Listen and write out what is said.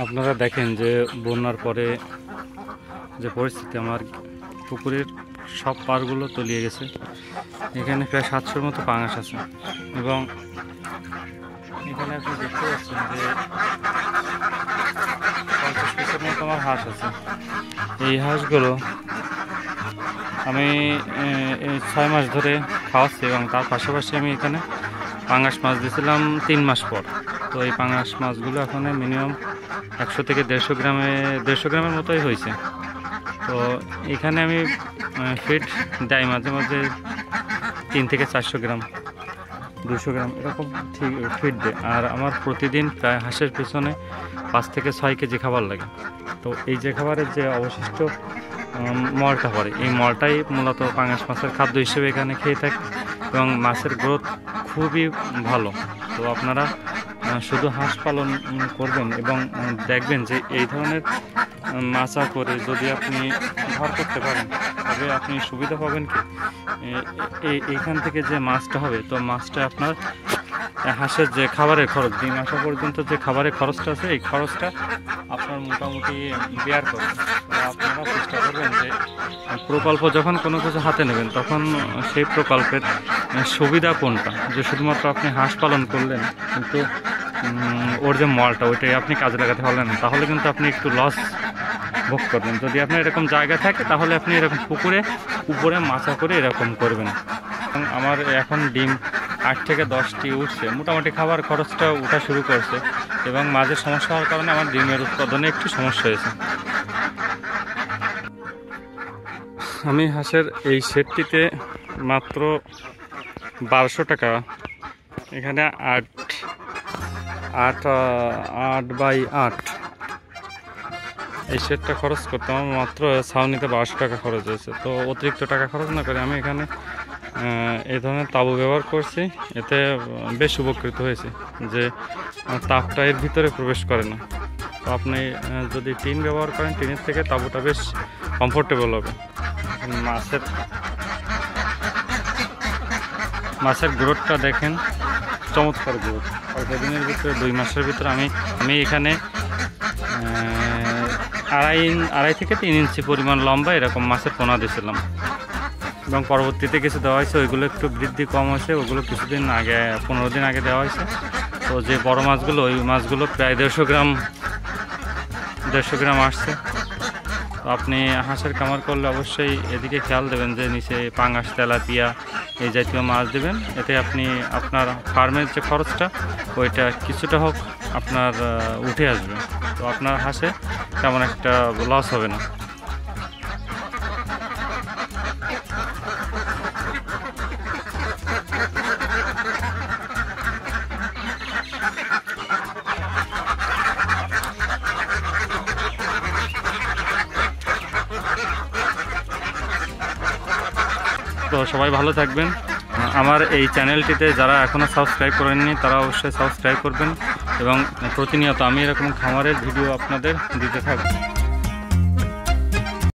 আপনারা দেখেন যে বন্যার পরে যে পরিস্থিতি, আমার পুকুরের সব পাড়গুলো তলিয়ে গেছে। এখানে প্রায় 700-র মতো পাঙাশ আছে এবং এখানে আপনি দেখতে পাচ্ছেন যে 50 পিসের মতো আমার হাঁস আছে। এই হাঁসগুলো আমি 6 মাস ধরে খাওয়াচ্ছি এবং তার পাশাপাশি আমি এখানে পাঙাশ মাছ দিয়েছিলাম 3 মাস পর। তো এই পাঙাশ মাছগুলো এখন মিনিমাম 100 থেকে 150 গ্রামের মতোই হয়েছে। তো এখানে আমি ফিড দেয় মাঝে মাঝে 3 থেকে 400 গ্রাম, 200 গ্রাম এরকম ঠিক ফিড দেয়। আর আমার প্রতিদিন প্রায় হাঁসের পেছনে 5 থেকে 6 কেজি খাবার লাগে। তো এই যে খাবারের যে অবশিষ্ট মলটা পড়ে, এই মলটাই মূলত পাঙাশ মাছের খাদ্য হিসেবে এখানে খেয়ে থাকে এবং মাছের গ্রোথ খুবই ভালো। তো আপনারা শুধু হাঁস পালন করবেন এবং দেখবেন যে এই ধরনের মাচা করে যদি আপনি ঘর করতে পারেন তবে আপনি সুবিধা পাবেন কি, এইখান থেকে যে মাছটা হবে, তো মাছটা আপনার হাঁসের যে খাবারের খরচ, ডিম আসা পর্যন্ত যে খাবারের খরচটা আছে, এই খরচটা আপনার মোটামুটি বেয়ার করবে। তো আপনারা চেষ্টা করবেন যে প্রকল্প যখন কোনো কিছু হাতে নেবেন তখন সেই প্রকল্পের সুবিধা কোনটা, যে শুধুমাত্র আপনি হাঁস পালন করলেন কিন্তু ওর যে মলটা ওইটাই আপনি কাজে লাগাতে পারলেন না, তাহলে কিন্তু আপনি একটু লস ভোগ করবেন। যদি আপনার এরকম জায়গা থাকে তাহলে আপনি এরকম পুকুরে উপরে মাচা করে এরকম করবেন। আমার এখন ডিম 8 থেকে 10টি উঠছে, মোটামুটি খাবার খরচটা উঠা শুরু করছে এবং মাঝে সমস্যা হওয়ার কারণে আমার ডিমের উৎপাদনে একটু সমস্যা হয়েছে। আমি হাঁসের এই সেটটিতে মাত্র 1200 টাকা, এখানে 8x8 এই সেটটা খরচ করতে আমার মাত্র ছাউনিতে 1200 টাকা খরচ হয়েছে। তো অতিরিক্ত টাকা খরচ না করে আমি এখানে এই ধরনের তাঁবু ব্যবহার করছি, এতে বেশ উপকৃত হয়েছে যে তাপটা এর ভিতরে প্রবেশ করে না। তো আপনি যদি টিন ব্যবহার করেন, টিনের থেকে তাঁবুটা বেশ কমফোর্টেবল হবে। মাছের গ্রোথটা দেখেন, চমৎকার গ্রোথ। অল্প দিনের ভিতরে 2 মাসের ভিতরে আমি এখানে 2.5 থেকে 3 ইঞ্চি পরিমাণ লম্বা এরকম মাছের পোনা দিয়েছিলাম এবং পরবর্তীতে কিছু দেওয়া হয়েছে, ওইগুলো একটু বৃদ্ধি কম হয়েছে, ওগুলো কিছুদিন আগে 15 দিন আগে দেওয়া হয়েছে। তো যে বড় মাছগুলো, ওই মাছগুলো প্রায় 150 গ্রাম আসছে। তো আপনি হাঁসের খামার করলে অবশ্যই এদিকে খেয়াল দেবেন যে নিচে পাঙাশ, তেলাপিয়া এই জাতীয় মাছ দেবেন, এতে আপনি আপনার ফার্মের যে খরচটা ওইটা কিছুটা হোক আপনার উঠে আসবে। তো আপনার হাঁসে তেমন একটা লস হবে না। তো সবাই ভালো থাকবেন। আমার এই চ্যানেলটিতে যারা এখনও সাবস্ক্রাইব করেননি তারা অবশ্যই সাবস্ক্রাইব করবেন এবং প্রতিনিয়ত আমি এরকম খামারের ভিডিও আপনাদের দিতে থাকব।